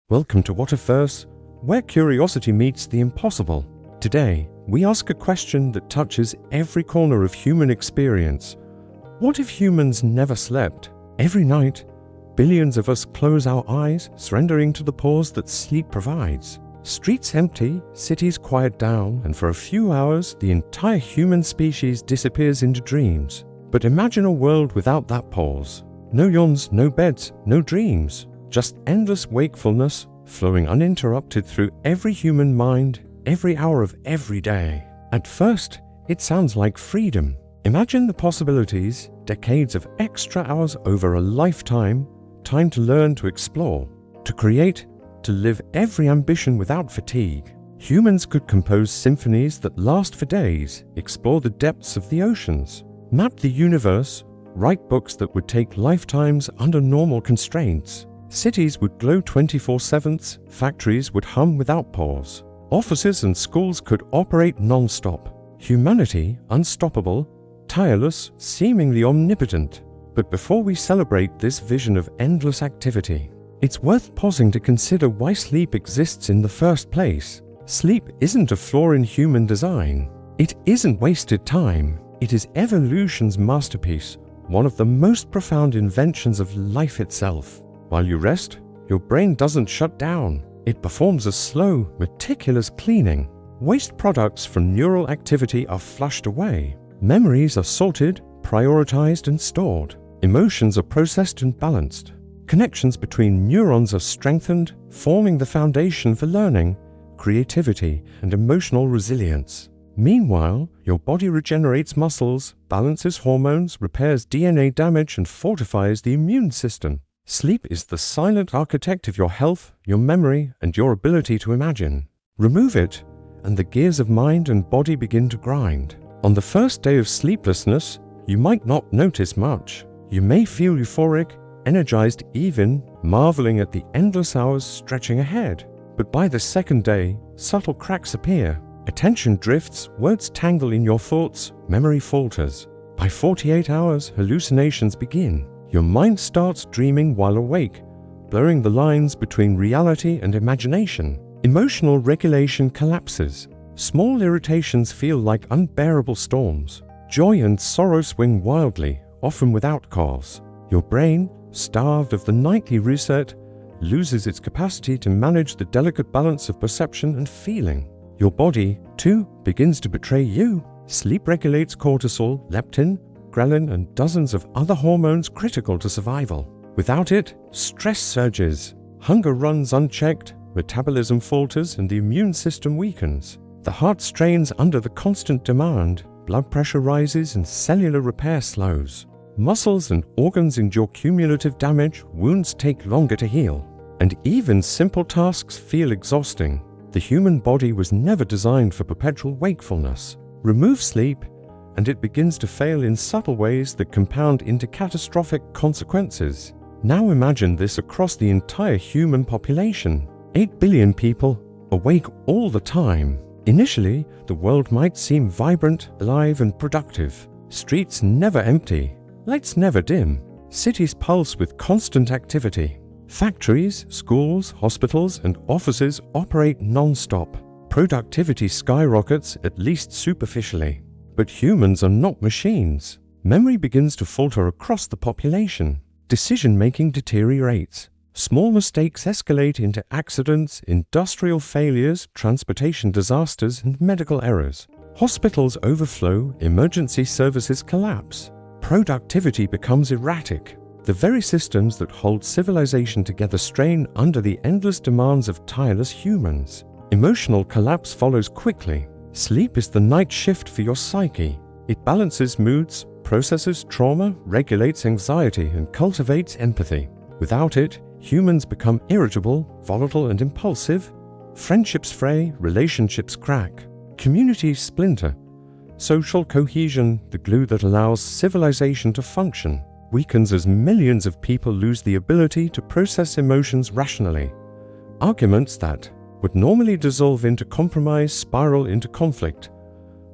Welcome to WhatIfVerse, where curiosity meets the impossible. Today, we ask a question that touches every corner of human experience. What if humans never slept? Every night, billions of us close our eyes, surrendering to the pause that sleep provides. Streets empty, cities quiet down, and for a few hours, the entire human species disappears into dreams. But imagine a world without that pause. No yawns, no beds, no dreams. Just endless wakefulness, flowing uninterrupted through every human mind, every hour of every day. At first, it sounds like freedom. Imagine the possibilities, decades of extra hours over a lifetime, time to learn, to explore, to create, to live every ambition without fatigue. Humans could compose symphonies that last for days, explore the depths of the oceans, map the universe, write books that would take lifetimes under normal constraints. Cities would glow 24/7, factories would hum without pause. Offices and schools could operate non-stop. Humanity, unstoppable, tireless, seemingly omnipotent. But before we celebrate this vision of endless activity, it's worth pausing to consider why sleep exists in the first place. Sleep isn't a flaw in human design. It isn't wasted time. It is evolution's masterpiece, one of the most profound inventions of life itself. While you rest, your brain doesn't shut down. It performs a slow, meticulous cleaning. Waste products from neural activity are flushed away. Memories are sorted, prioritized, and stored. Emotions are processed and balanced. Connections between neurons are strengthened, forming the foundation for learning, creativity, and emotional resilience. Meanwhile, your body regenerates muscles, balances hormones, repairs DNA damage, and fortifies the immune system. Sleep is the silent architect of your health, your memory, and your ability to imagine. Remove it, and the gears of mind and body begin to grind. On the first day of sleeplessness, you might not notice much. You may feel euphoric, energized even, marveling at the endless hours stretching ahead. But by the second day, subtle cracks appear. Attention drifts, words tangle in your thoughts, memory falters. By 48 hours, hallucinations begin. Your mind starts dreaming while awake, blurring the lines between reality and imagination. Emotional regulation collapses. Small irritations feel like unbearable storms. Joy and sorrow swing wildly, often without cause. Your brain, starved of the nightly reset, loses its capacity to manage the delicate balance of perception and feeling. Your body, too, begins to betray you. Sleep regulates cortisol, leptin, ghrelin, and dozens of other hormones critical to survival. Without it, stress surges, hunger runs unchecked, metabolism falters, and the immune system weakens. The heart strains under the constant demand, blood pressure rises, and cellular repair slows. Muscles and organs endure cumulative damage, wounds take longer to heal, and even simple tasks feel exhausting. The human body was never designed for perpetual wakefulness. Remove sleep, and it begins to fail in subtle ways that compound into catastrophic consequences. Now imagine this across the entire human population. 8 billion people, awake all the time. Initially, the world might seem vibrant, alive, and productive. Streets never empty, lights never dim. Cities pulse with constant activity. Factories, schools, hospitals, and offices operate non-stop. Productivity skyrockets, at least superficially. But humans are not machines. Memory begins to falter across the population. Decision-making deteriorates. Small mistakes escalate into accidents, industrial failures, transportation disasters, and medical errors. Hospitals overflow, emergency services collapse. Productivity becomes erratic. The very systems that hold civilization together strain under the endless demands of tireless humans. Emotional collapse follows quickly. Sleep is the night shift for your psyche. It balances moods, processes trauma, regulates anxiety, and cultivates empathy. Without it, humans become irritable, volatile, and impulsive. Friendships fray, relationships crack. Communities splinter. Social cohesion, the glue that allows civilization to function, weakens as millions of people lose the ability to process emotions rationally. Arguments that would normally dissolve into compromise spiral into conflict.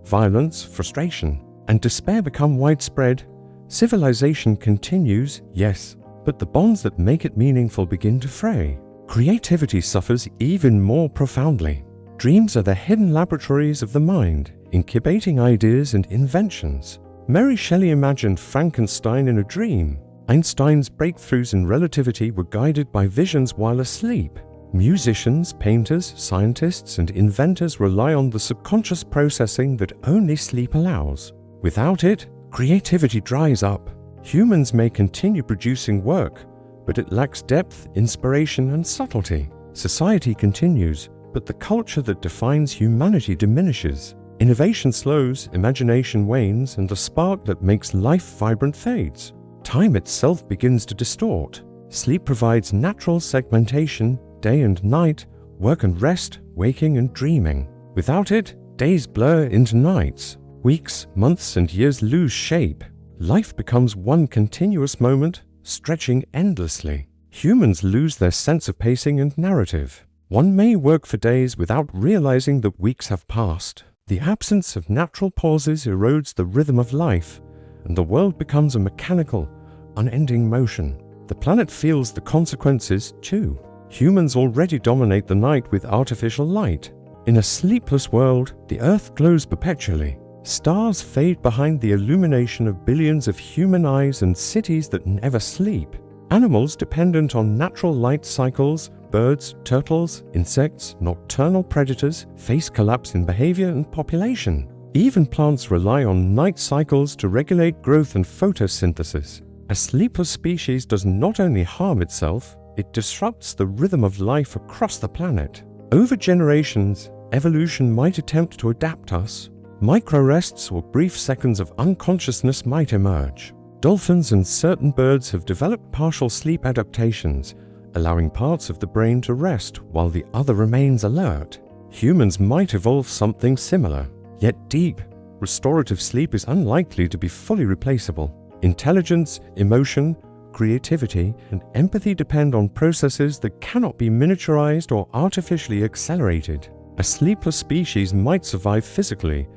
Violence, frustration, and despair become widespread. Civilization continues, yes, but the bonds that make it meaningful begin to fray. creativity suffers even more profoundly. Dreams are the hidden laboratories of the mind, incubating ideas and inventions. Mary Shelley imagined Frankenstein in a dream. Einstein's breakthroughs in relativity were guided by visions while asleep. Musicians, painters, scientists, and inventors rely on the subconscious processing that only sleep allows. Without it, creativity dries up. Humans may continue producing work, but it lacks depth, inspiration, and subtlety. Society continues, but the culture that defines humanity diminishes. Innovation slows, imagination wanes, and the spark that makes life vibrant fades. Time itself begins to distort. Sleep provides natural segmentation, day and night, work and rest, waking and dreaming. Without it, days blur into nights. Weeks, months, and years lose shape. Life becomes one continuous moment, stretching endlessly. Humans lose their sense of pacing and narrative. One may work for days without realizing that weeks have passed. The absence of natural pauses erodes the rhythm of life, and the world becomes a mechanical, unending motion. The planet feels the consequences too. Humans already dominate the night with artificial light. In a sleepless world, the Earth glows perpetually. Stars fade behind the illumination of billions of human eyes and cities that never sleep. Animals dependent on natural light cycles, birds, turtles, insects, nocturnal predators, face collapse in behavior and population. Even plants rely on night cycles to regulate growth and photosynthesis. A sleepless species does not only harm itself, it disrupts the rhythm of life across the planet. Over generations, evolution might attempt to adapt us. Micro-rests or brief seconds of unconsciousness might emerge. Dolphins and certain birds have developed partial sleep adaptations, allowing parts of the brain to rest while the other remains alert. Humans might evolve something similar, yet deep, restorative sleep is unlikely to be fully replaceable. Intelligence, emotion, creativity, and empathy depend on processes that cannot be miniaturized or artificially accelerated. A sleepless species might survive physically,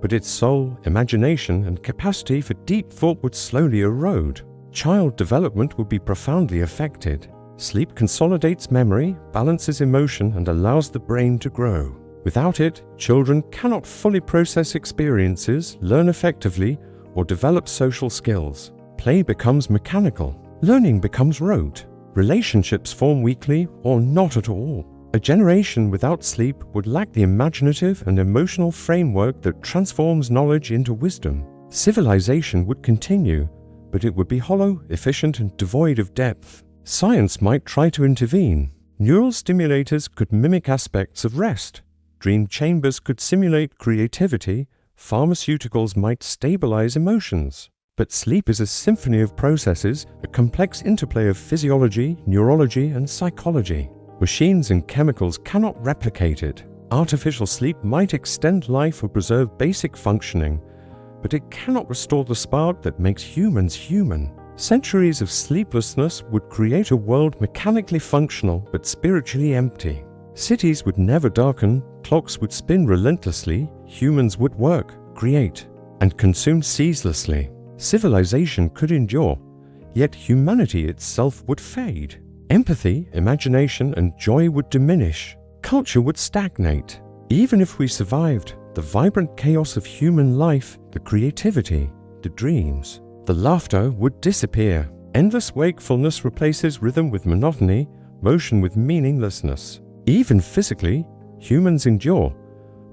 but its soul, imagination, and capacity for deep thought would slowly erode. Child development would be profoundly affected. Sleep consolidates memory, balances emotion, and allows the brain to grow. Without it, children cannot fully process experiences, learn effectively, or develop social skills. Play becomes mechanical. Learning becomes rote. Relationships form weakly or not at all. A generation without sleep would lack the imaginative and emotional framework that transforms knowledge into wisdom. Civilization would continue, but it would be hollow, efficient, and devoid of depth. Science might try to intervene. Neural stimulators could mimic aspects of rest. Dream chambers could simulate creativity. Pharmaceuticals might stabilize emotions. But sleep is a symphony of processes, a complex interplay of physiology, neurology, and psychology. Machines and chemicals cannot replicate it. Artificial sleep might extend life or preserve basic functioning, but it cannot restore the spark that makes humans human. Centuries of sleeplessness would create a world mechanically functional but spiritually empty. Cities would never darken, clocks would spin relentlessly, humans would work, create, and consume ceaselessly. Civilization could endure, yet humanity itself would fade. Empathy, imagination, and joy would diminish. Culture would stagnate. Even if we survived, the vibrant chaos of human life, the creativity, the dreams, the laughter would disappear. Endless wakefulness replaces rhythm with monotony, motion with meaninglessness. Even physically, humans endure,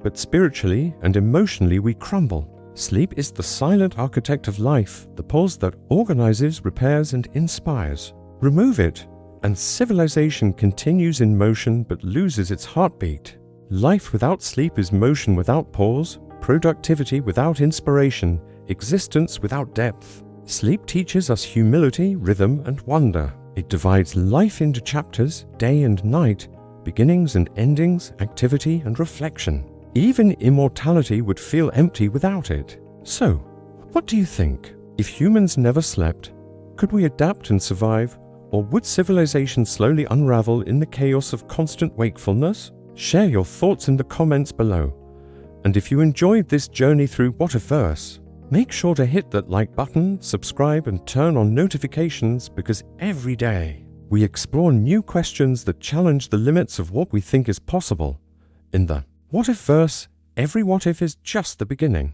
but spiritually and emotionally we crumble. Sleep is the silent architect of life, the pulse that organizes, repairs, and inspires. Remove it, and civilization continues in motion but loses its heartbeat. Life without sleep is motion without pause, productivity without inspiration, existence without depth. Sleep teaches us humility, rhythm, and wonder. It divides life into chapters, day and night, beginnings and endings, activity and reflection. Even immortality would feel empty without it. So, what do you think? If humans never slept, could we adapt and survive? Or would civilization slowly unravel in the chaos of constant wakefulness? Share your thoughts in the comments below. And if you enjoyed this journey through WhatIfVerse, make sure to hit that like button, subscribe, and turn on notifications because every day we explore new questions that challenge the limits of what we think is possible. In the What If verse, every what if is just the beginning.